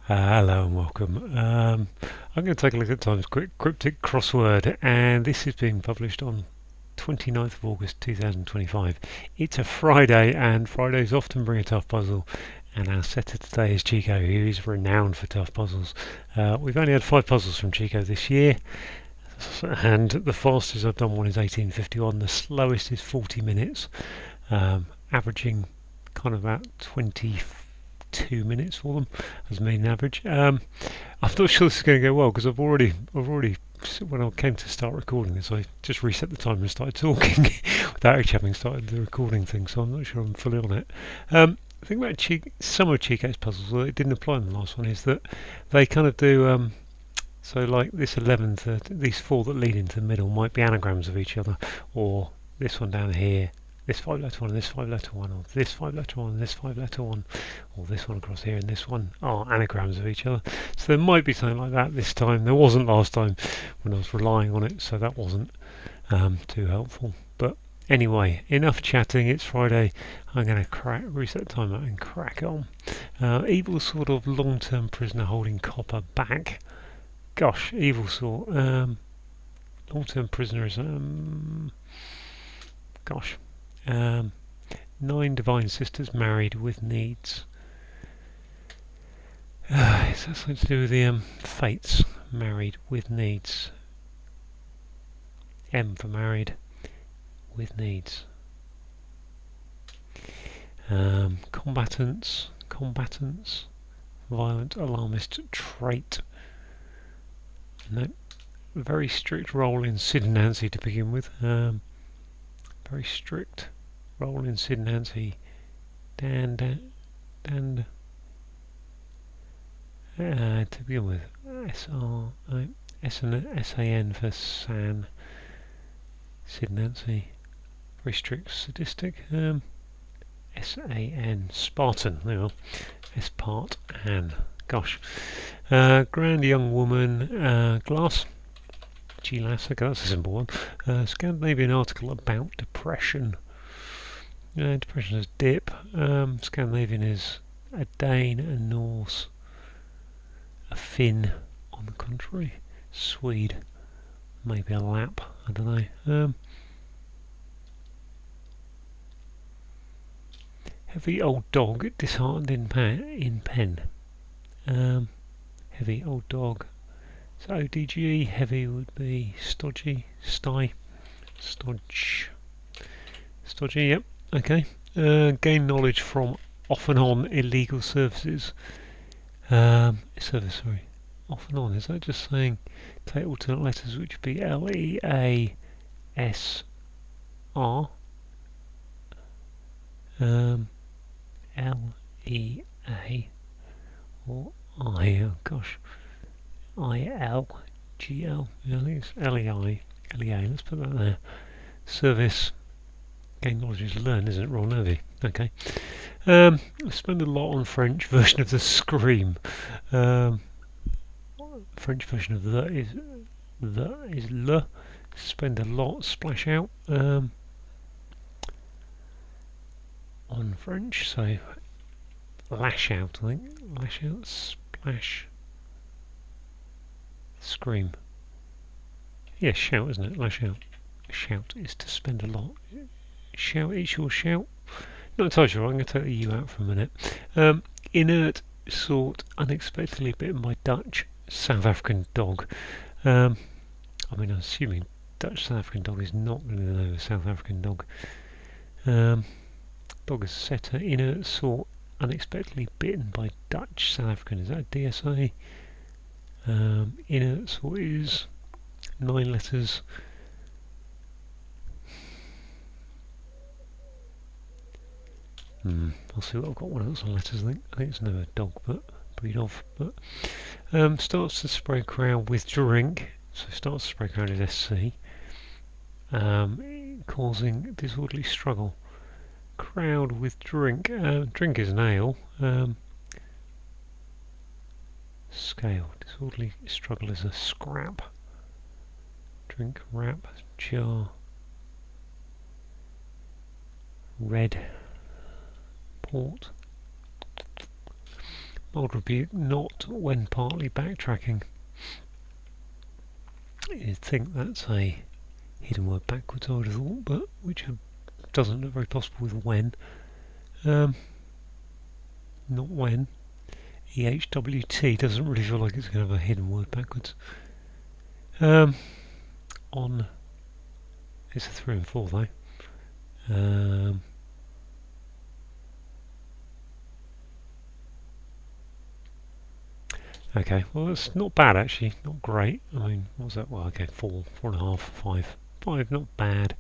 Hello and welcome. I'm going to take a look at Times Cryptic crossword, and this is being published on 29th of August 2025. It's a Friday, and Fridays often bring a tough puzzle, and our setter today is Cheeko, who is renowned for tough puzzles. We've only had 5 puzzles from Cheeko this year, and the fastest I've done one is 1851, the slowest is 40 minutes, averaging kind of about 22 minutes for them as mean average. I'm not sure this is going to go well because I've already when I came to start recording this, I just reset the timer and started talking without actually having started the recording thing. So I'm not sure I'm fully on it. The thing about some of Cheeko's puzzles, although it didn't apply in the last one, is that they kind of do. So like this 11 to these 4 that lead into the middle might be anagrams of each other, or this one down here, this 5-letter one, and this 5-letter one, or this 5-letter one, and this 5-letter one, or this one across here, and this one are anagrams of each other. So there might be something like that this time. There wasn't last time when I was relying on it, so that wasn't too helpful. But anyway, enough chatting. It's Friday. I'm going to reset the timer and crack on. Evil sort of long-term prisoner holding copper back. Gosh, evil sort. Long-term prisoner is gosh. 9 divine sisters married with needs. Is that something to do with the fates? Married with needs. M for married with needs. Combatants. Violent alarmist trait. No. Very strict role in Sid and Nancy to begin with. Very strict role in Sid and Nancy. Dan to begin with. S-A-N for San. Sid and Nancy. Very strict, sadistic. S-A-N. Spartan. There you are. S-Part Ann. Gosh. Grand young woman. Glass. G-Lass. Okay, that's a simple one. Scandinavian article about depression. Depression is dip. Scandinavian is a Dane, a Norse, a Finn on the contrary. Swede. Maybe a Lap. I don't know. Heavy old dog disheartened in pen. Heavy old dog. So ODG, heavy would be stodgy, stodgy, yep, okay. Gain knowledge from off and on illegal services. Sorry. Off and on, is that just saying take alternate letters which would be L-E-A-S-R? L-E-A or I, oh gosh. I-L-G-L, yeah, I think it's L-E-I-L-E-A, let's put that there. Service, gain knowledge is learn, isn't it? Roll nervy, okay. I spend a lot on French version of the Scream. French version of the is le. Spend a lot, splash out. On French, so lash out, I think. Lash out, splash. Scream. Yeah, shout, isn't it? Lash out. Shout is to spend a lot. Shout, it's your shout. Not entirely sure, I'm going to take the U out for a minute. Inert sort, unexpectedly bitten by Dutch South African dog. I'm assuming Dutch South African dog is not going to know a South African dog. Dog is setter, inert sort, unexpectedly bitten by Dutch South African. Is that a DSA? Inert sort is 9 letters. I'll see what I've got. One else on letters. I think it's never dog, but breed of. But starts to spray crowd with drink. So starts to spray crowd is SC. Causing disorderly struggle. Crowd with drink. Drink is an ale. Scale. Disorderly struggle is a scrap. Drink, wrap, jar. Red. Port. Old rebuke, not when partly backtracking. You'd think that's a hidden word backwards, I would have thought, but which doesn't look very possible with when. Not when. EHWT doesn't really feel like it's going to have a hidden word backwards. On. It's a 3 and 4 though. Okay, well it's not bad actually, not great. I mean, what was that? Well, okay, 4, 4.5, 5. 5, not bad.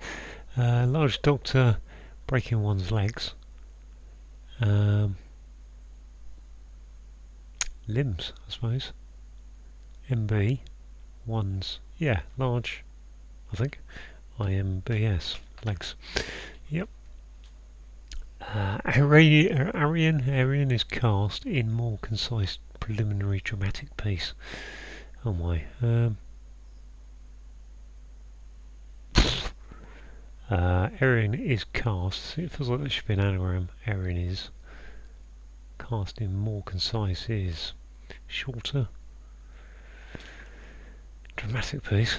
Large doctor breaking one's legs. Limbs, I suppose. MB, one's, yeah, large, I think. IMBS, legs. Yep. Arian is cast in more concise preliminary dramatic piece. Oh my. Arian is cast. It feels like there should be an anagram. Arian is cast in more concise is shorter. Dramatic piece.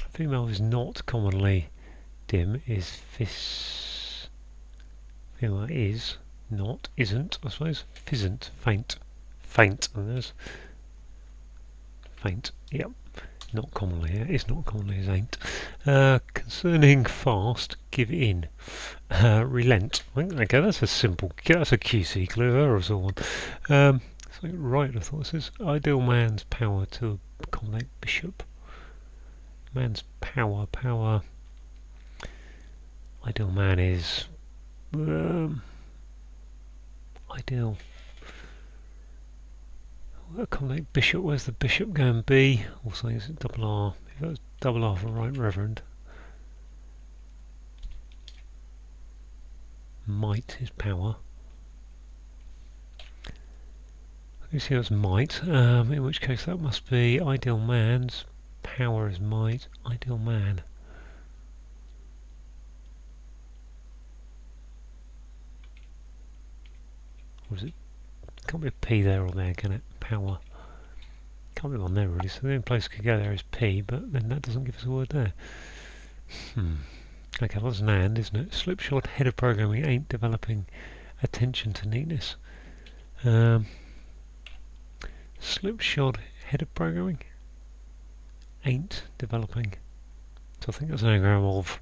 Female is not commonly dim. Is fis. Female is not. Isn't. I suppose. Fizzant. Faint. Faint. And there's faint. Yep. Not commonly. It's not commonly as ain't. Concerning fast. Give in. Relent. Okay, that's a simple. That's a QC clue or so on. So right, I thought this is ideal man's power to accommodate bishop. Man's power. Ideal man is ideal. Accommodate bishop. Where's the bishop going? B. Also, is it double R? If it was double R for right reverend. Might is power. You see, it's might. In which case, that must be ideal man's power is might. Ideal man. Or is it? Can't be a P there or there, can it? Power. Can't be one there really. So the only place it could go there is P, but then that doesn't give us a word there. Okay, well, that's an and, isn't it? Slipshod head of programming ain't developing attention to neatness. Slipshod head of programming ain't developing. So I think that's an anagram of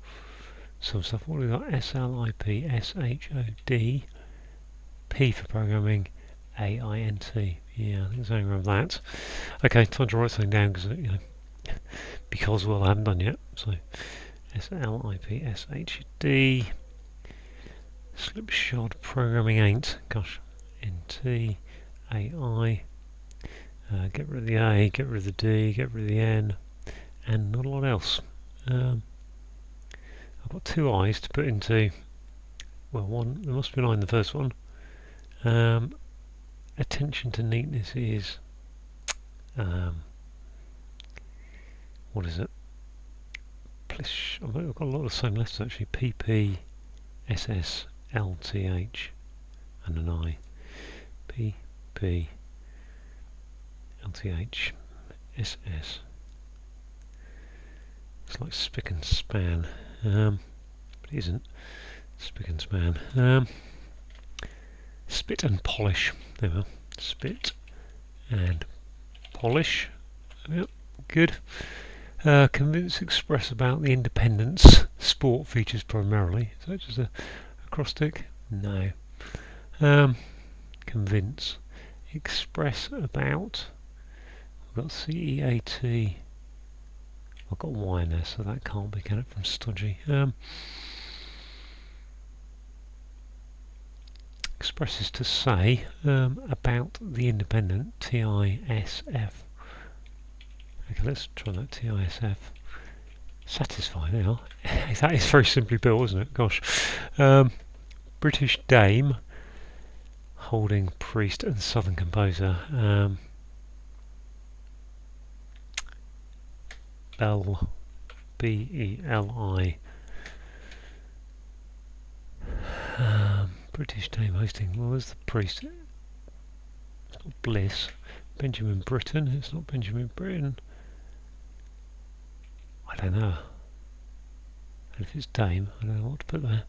some stuff. What have we got? SLIP, SHOD, P for programming, AINT. Yeah, I think it's an anagram of that. Okay, time to write something down because well, I haven't done yet. So SLIP, slipshod programming ain't. Gosh, NT, AI. Get rid of the A, get rid of the D, get rid of the N, and not a lot else. I've got 2 I's to put into, well, one, there must be an I in the first one. Attention to neatness is, what is it? I've got a lot of the same letters actually. PP, SS, LTH, and an I. PP, LTH, SS. It's like spick and span, but it isn't. Spick and span. Spit and polish. There we are. Spit and polish. Yep, good. Convince, express about the independence. Sport features primarily. Is that just a acrostic? No. Convince. Express about. I've got CEAT. I've got Y in there, so that can't be, can it, from stodgy. Expresses to say about the independent. TISF. Okay, let's try that. TISF. Satisfy now. That is very simply built, isn't it? Gosh. British dame. Holding priest and southern composer. Bell, B-E-L-I. British dame hosting. Well, where's the priest? not Bliss. Benjamin Britten. It's not Benjamin Britten. I don't know. And if it's Dame, I don't know what to put there.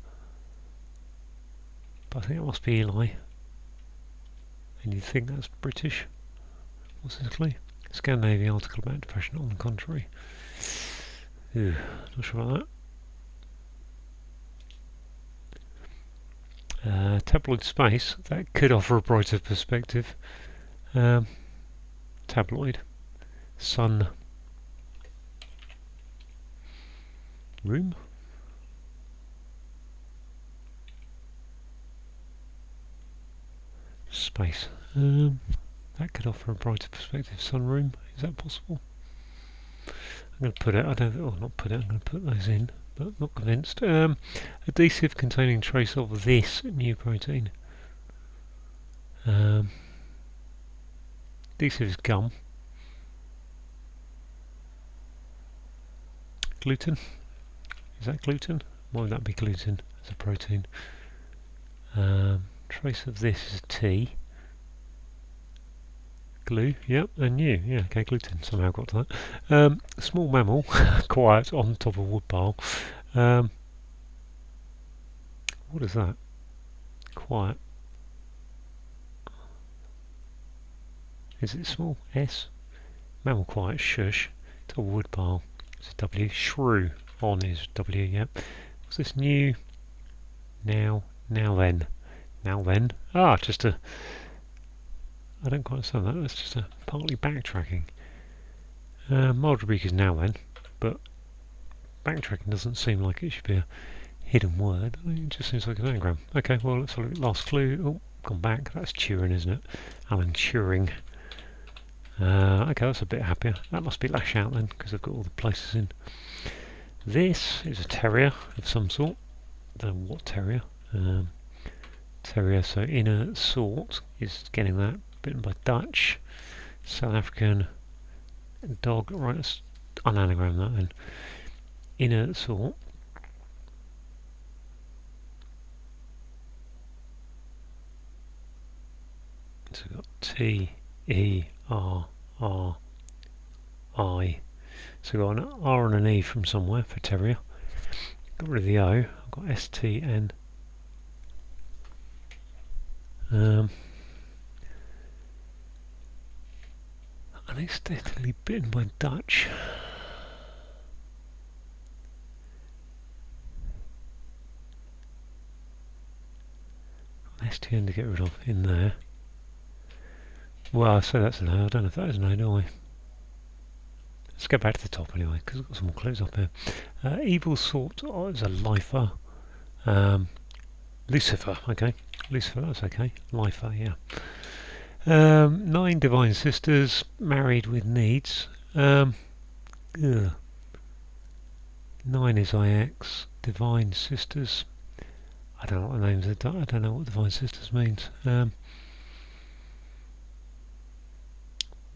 But I think it must be Eli. And you'd think that's British. What's this clue? Scandinavian article about depression, on the contrary. Ew, not sure about that. Tabloid space, that could offer a brighter perspective. Tabloid. Sun. Room. Space. That could offer a brighter perspective. Sunroom. Is that possible? I'm going to put it. I don't. Oh, not put it. I'm going to put those in, but not convinced. Adhesive containing trace of this new protein. Adhesive is gum. Gluten. Is that gluten? Why would that be gluten as a protein? Trace of this is a T. Glue, yep, and you, yeah, okay, gluten, somehow got to that. Small mammal, quiet, on top of wood pile. What is that? Quiet. Is it small? S? Mammal quiet, shush, top of wood pile. It's a W. Shrew, on is W, yep. What's this new? Now then. Now then. Ah, just a... I don't quite understand that. That's just a partly backtracking. Marlborough is now then, but backtracking doesn't seem like it should be a hidden word. It just seems like an anagram. Okay, well, let's have a look at last clue. Oh, gone back. That's Turing, isn't it? Alan Turing. Okay, that's a bit happier. That must be Lash Out then, because I've got all the places in. This is a terrier of some sort. Don't know what terrier. Terrier, so inner sort is getting that. Bitten by Dutch. South African dog. Right, let's unanagram that then. Inner sort. So we've got T-E-R-R-I. So we've got an R and an E from somewhere for terrier. Got rid of the O. I've got S-T-N. Unexpectedly bitten by Dutch. STN to get rid of in there. Well, I say that's an O. I don't know if that is an O, do I? Let's go back to the top anyway, because I've got some more clues up here. Evil sort is a lifer. Lucifer, okay. Lucifer, that's okay. Lifer, yeah. 9 divine sisters, married with needs. 9 is IX, divine sisters. I don't know what the names are. I don't know what divine sisters means.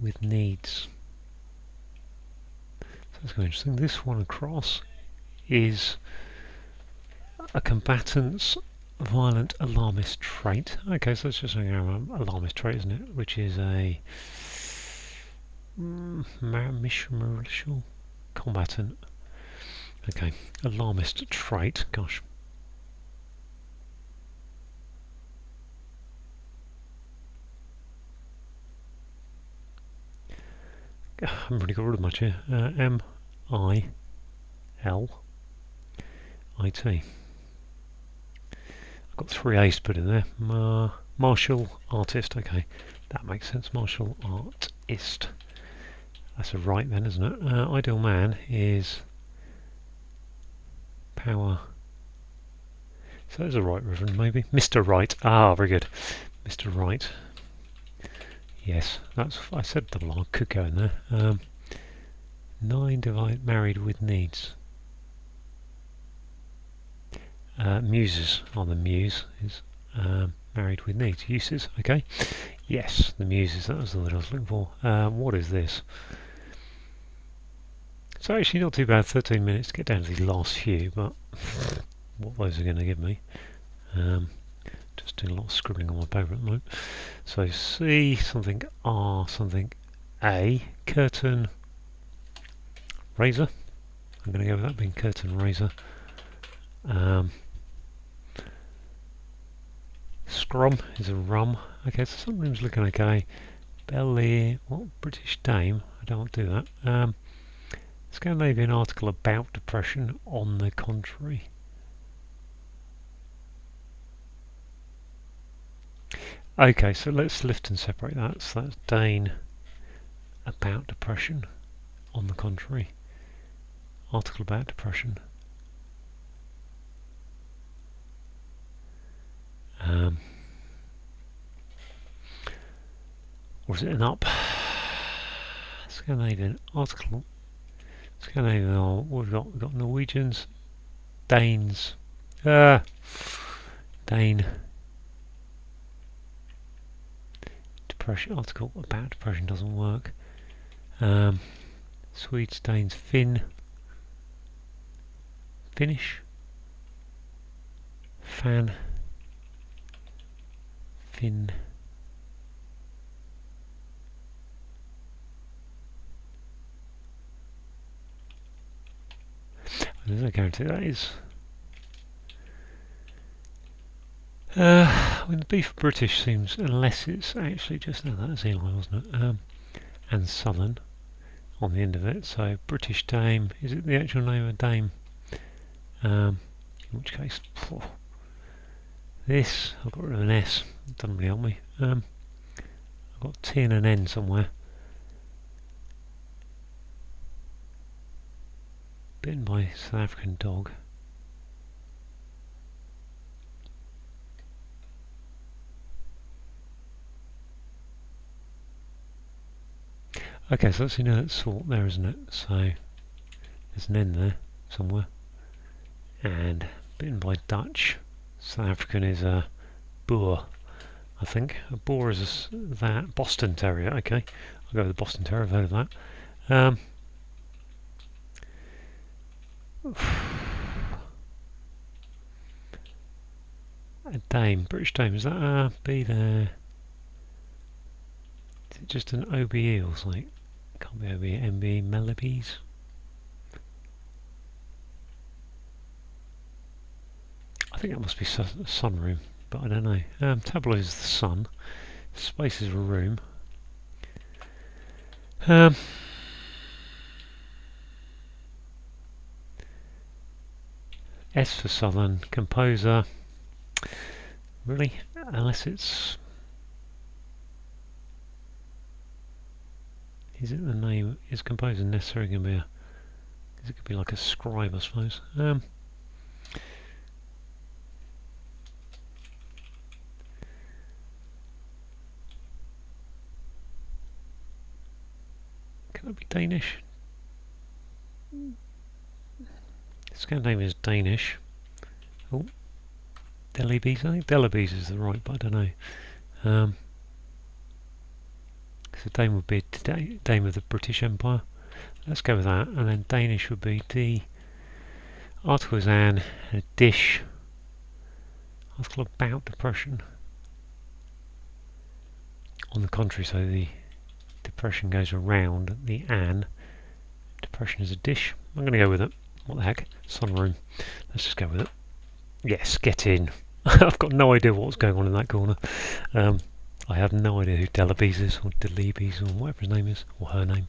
With needs. So that's going to be interesting. This one across is a combatant's violent alarmist trait. Okay, so that's just an alarmist trait, isn't it? Which is a militia combatant. Okay, alarmist trait. Gosh. I haven't really got rid of much here. M-I-L-I-T. I've got 3 A's to put in there. Martial artist. Okay, that makes sense. Martial artist. That's a right then, isn't it? Ideal man is power. So there's a right, Reverend, maybe. Mr. Right. Ah, very good. Mr. Right. Yes, that's. I said double R. Could go in there. 9 divide married with needs. Muses on the muse is married with needs. Uses. Okay. Yes, the muses. That was the word I was looking for. What is this? So actually not too bad. 13 minutes to get down to the last few, but what those are going to give me. just doing a lot of scribbling on my paper at the moment. So C, something R, something A, curtain, razor. I'm going to go with that being curtain, razor. Scrum is a rum. Okay, so some rooms looking okay. Belly, what British Dame? I don't want to do that. Scandinavian article about depression on the contrary. Okay, so let's lift and separate that. So that's Dane about depression on the contrary. Article about depression. Or is it an up? Scandinavian article. Scandinavian, what have we got? We've got Norwegians, Danes. Dane. Depression article about depression doesn't work. Swedes, Danes, Finnish, Fin. There's no guarantee that is. When the B for British seems, unless it's actually just, no, that was Eli, wasn't it? And Southern on the end of it. So British Dame, is it the actual name of Dame? In which case, this, I've got rid of an S, doesn't really help me. I've got T and an N somewhere. Bitten by South African dog. Okay, so that's that sort there, isn't it? So there's an N there somewhere. And bitten by Dutch. South African is a boer, I think. A boer is that Boston Terrier. Okay, I'll go with the Boston Terrier. I've heard of that. A Dame, British Dame. Is that a B there? Is it just an OBE or something? Can't be OBE. MB Melodies. I think that must be sunroom, but I don't know. Tableau is the sun. Space is a room. S for Southern. Composer. Really? Unless it's... Is it the name? Is composer necessarily going to be a... Is it going to be like a scribe, I suppose? Can it be Danish? Scandinavia is Danish. Oh, Delibes. I think Delibes is the right, but I don't know. So Dame would be Dame of the British Empire. Let's go with that. And then Danish would be D. Article is an, a dish. Article about depression. On the contrary, so the depression goes around the an. Depression is a dish. I'm going to go with it. What the heck? Sunroom. Let's just go with it. Yes, get in. I've got no idea what's going on in that corner. I have no idea who Delibes is, or Delibes, or whatever his name is, or her name.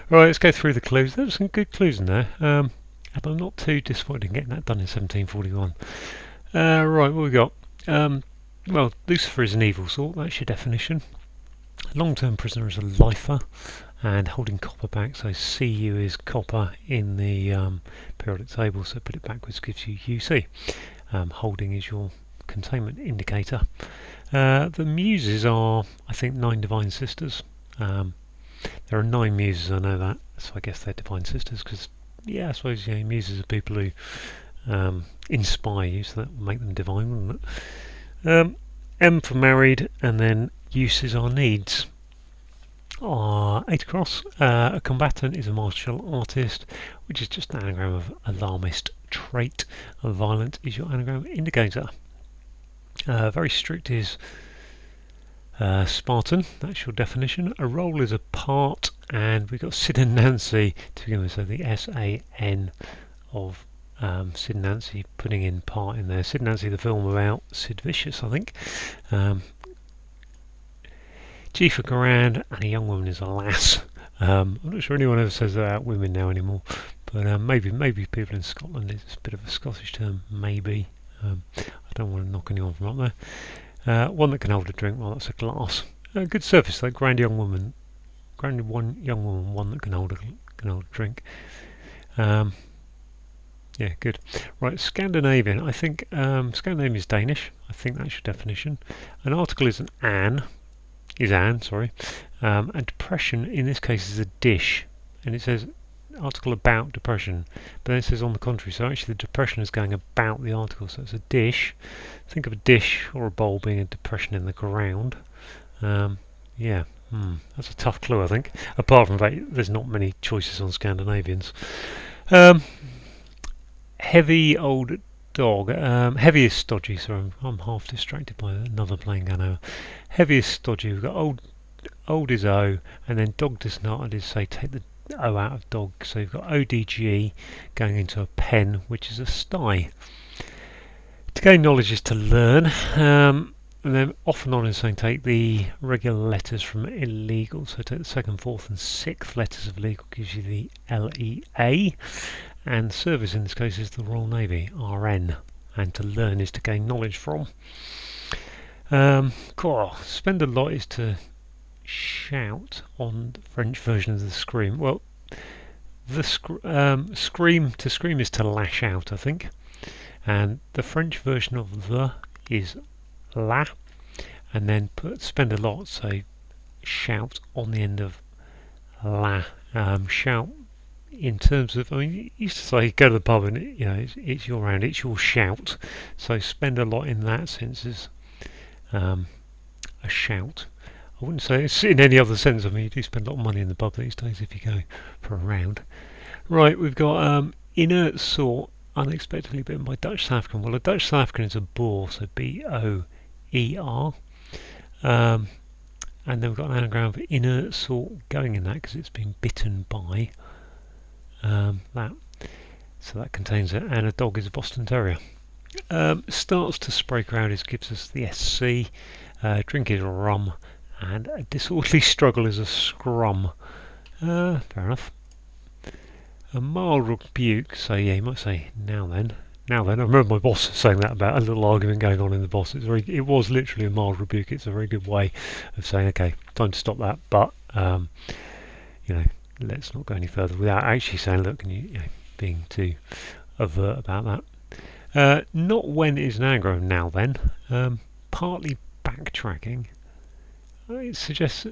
Right, let's go through the clues. There's some good clues in there. And I'm not too disappointed in getting that done in 1741. Right, what we got? Well, Lucifer is an evil sort, that's your definition. Long-term prisoner is a lifer, and holding copper back, so Cu is copper in the periodic table, so put it backwards gives you Uc. Holding is your containment indicator. The muses are, I think, 9 divine sisters. There are 9 muses, I know that, so I guess they're divine sisters, because, yeah, I suppose muses are people who inspire you, so that would make them divine, wouldn't it? M for married, and then uses are needs. 8 across. A combatant is a martial artist, which is just an anagram of alarmist trait. Violent is your anagram indicator. Very strict is Spartan, that's your definition. A role is a part, and we've got Sid and Nancy to begin with, so the S-A-N of Sid and Nancy, putting in part in there. Sid and Nancy, the film about Sid Vicious, I think. G for grand, and a young woman is a lass. I'm not sure anyone ever says that about women now anymore, but maybe people in Scotland, it's a bit of a Scottish term, maybe. I don't want to knock anyone from up there. One that can hold a drink, well, that's a glass. Good surface though, grand young woman, one that can hold a drink. Yeah, good. Right, Scandinavian. I think Scandinavian is Danish. I think that's your definition. An article is an, sorry. And depression in this case is a dish, and it says article about depression, but then it says on the contrary, so actually the depression is going about the article, so it's a dish. Think of a dish or a bowl being a depression in the ground. Yeah, that's a tough clue, I think. Apart from that, there's not many choices on Scandinavians. Heavy old dog. Heavy is stodgy, so I'm half distracted by another plane going over. Heavy is stodgy. We've got old is O, and then dog does not. I did say take the O out of dog, so you've got ODG going into a pen, which is a sty. To gain knowledge is to learn, and then off and on is saying take the regular letters from illegal, so take the second, fourth and sixth letters of legal gives you the LEA, and service in this case is the Royal Navy, RN, and to learn is to gain knowledge from. Spend a lot is to shout on the French version of the scream. Well, the scream is to lash out, I think, and the French version of the is la, and then spend a lot, so shout on the end of la. Shout in terms of, I mean, you used to say go to the pub and it's your round, it's your shout, so spend a lot in that sense is a shout. I wouldn't say it's in any other sense. I mean, you do spend a lot of money in the pub these days if you go for a round. Right, we've got inert sort, unexpectedly bitten by Dutch South African. Well, a Dutch South African is a boar, so B-O-E-R. And then we've got an anagram for inert sort going in that because it's been bitten by that. So that contains it. And a dog is a Boston Terrier. Starts to spray crowd gives us the SC. Drink is rum. And a disorderly struggle is a scrum. Fair enough. A mild rebuke, so yeah, you might say now then. I remember my boss saying that about a little argument going on in the boss. It was literally a mild rebuke. It's a very good way of saying, okay, time to stop that, but let's not go any further without actually saying, look, being too overt about that. Not when is an anagram now then. Partly backtracking. It suggests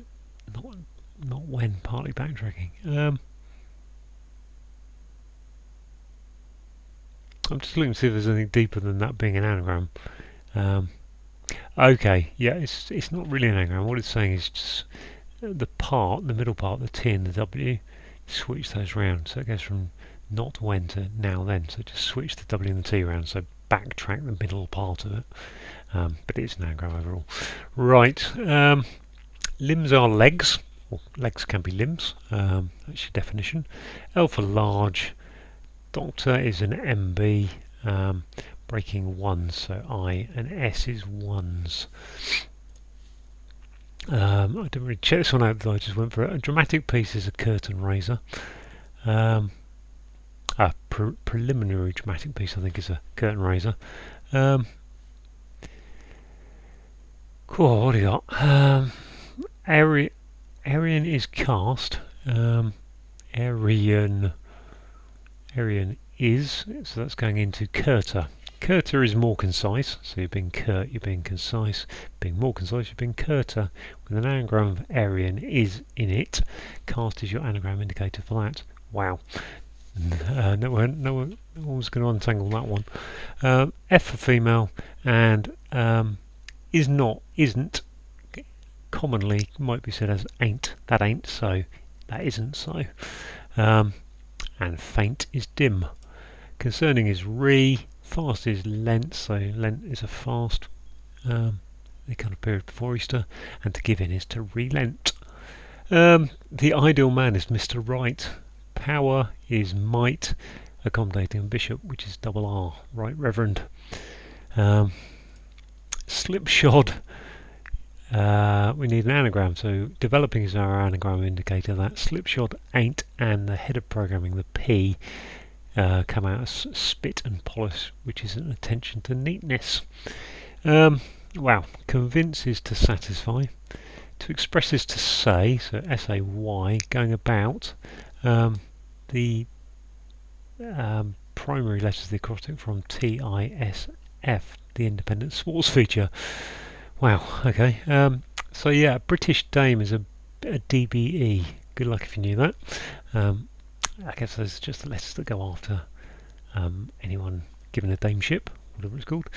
not when, partly backtracking. I'm just looking to see if there's anything deeper than that being an anagram. Okay, yeah, it's not really an anagram. What it's saying is just the middle part, the T and the W, switch those round. So it goes from not when to now then. So just switch the W and the T around. So backtrack the middle part of it. But it's an anagram overall. Right. Limbs are legs, or legs can be limbs, that's your definition. L for large, doctor is an MB, breaking ones, so I, and S is ones. I didn't really check this one out, I just went for it. A dramatic piece is a curtain raiser. A preliminary dramatic piece, I think, is a curtain raiser. Cool, what do you got? Aryan is cast. Aryan is, so that's going into curter. Curter is more concise, so you're being curt, you're being concise. Being more concise, you're being curter. With an anagram of Aryan is in it. Cast is your anagram indicator for that. Wow. No one was going to untangle that one. F for female, and isn't. Commonly might be said as ain't, that ain't so, that isn't so. And faint is dim. Concerning is fast is lent, so lent is a fast. the kind of period before Easter, and to give in is to relent. The ideal man is Mr. Right. Power is might, accommodating bishop, which is double R, Right Reverend. Slipshod, we need an anagram, so developing is our anagram indicator. That slipshod ain't, and the head of programming, the P, come out as spit and polish, which is an attention to neatness. Wow, convince is to satisfy. To express is to say, so S-A-Y, going about. The primary letters of the acrostic from T-I-S-F, the independent sports feature. Wow, okay. So yeah, British Dame is a DBE. Good luck if you knew that. I guess those are just the letters that go after anyone given a dameship, whatever it's called,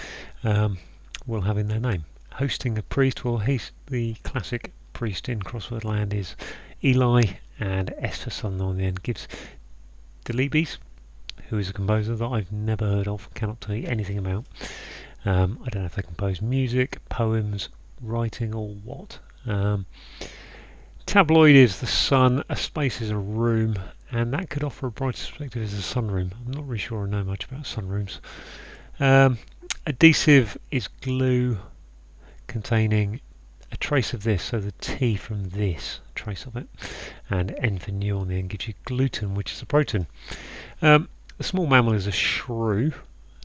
will have in their name. Hosting a priest, well, the classic priest in crossword land is Eli, and S for son on the end gives Delibes, who is a composer that I've never heard of, cannot tell you anything about. I don't know if they compose music, poems, writing, or what. Tabloid is the sun, a space is a room, and that could offer a brighter perspective as a sunroom. I'm not really sure I know much about sunrooms. Adhesive is glue containing a trace of this, so the T from this, a trace of it, and N for new on the end gives you gluten, which is a protein. The small mammal is a shrew,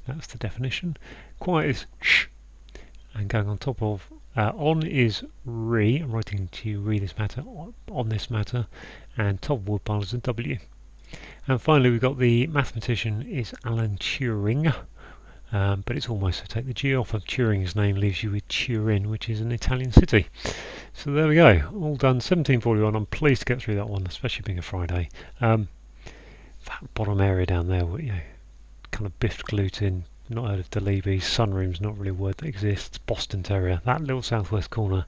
that's the definition. Quiet is sh, and going on top of on is re, I'm writing to you re this matter, on this matter, and top of woodpile is a W. And finally we've got the mathematician is Alan Turing, but it's almost, so take the G off of Turing's name, leaves you with Turin, which is an Italian city. So there we go, all done. 1741. I'm pleased to get through that one, especially being a Friday. That bottom area down there, you know, kind of biffed gluten, not heard of Delibes, sunroom's not really a word that exists, Boston Terrier, that little southwest corner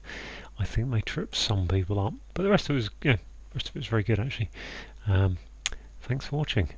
I think may trip some people up, but the rest of it was, yeah, the rest of it was very good actually. Thanks for watching.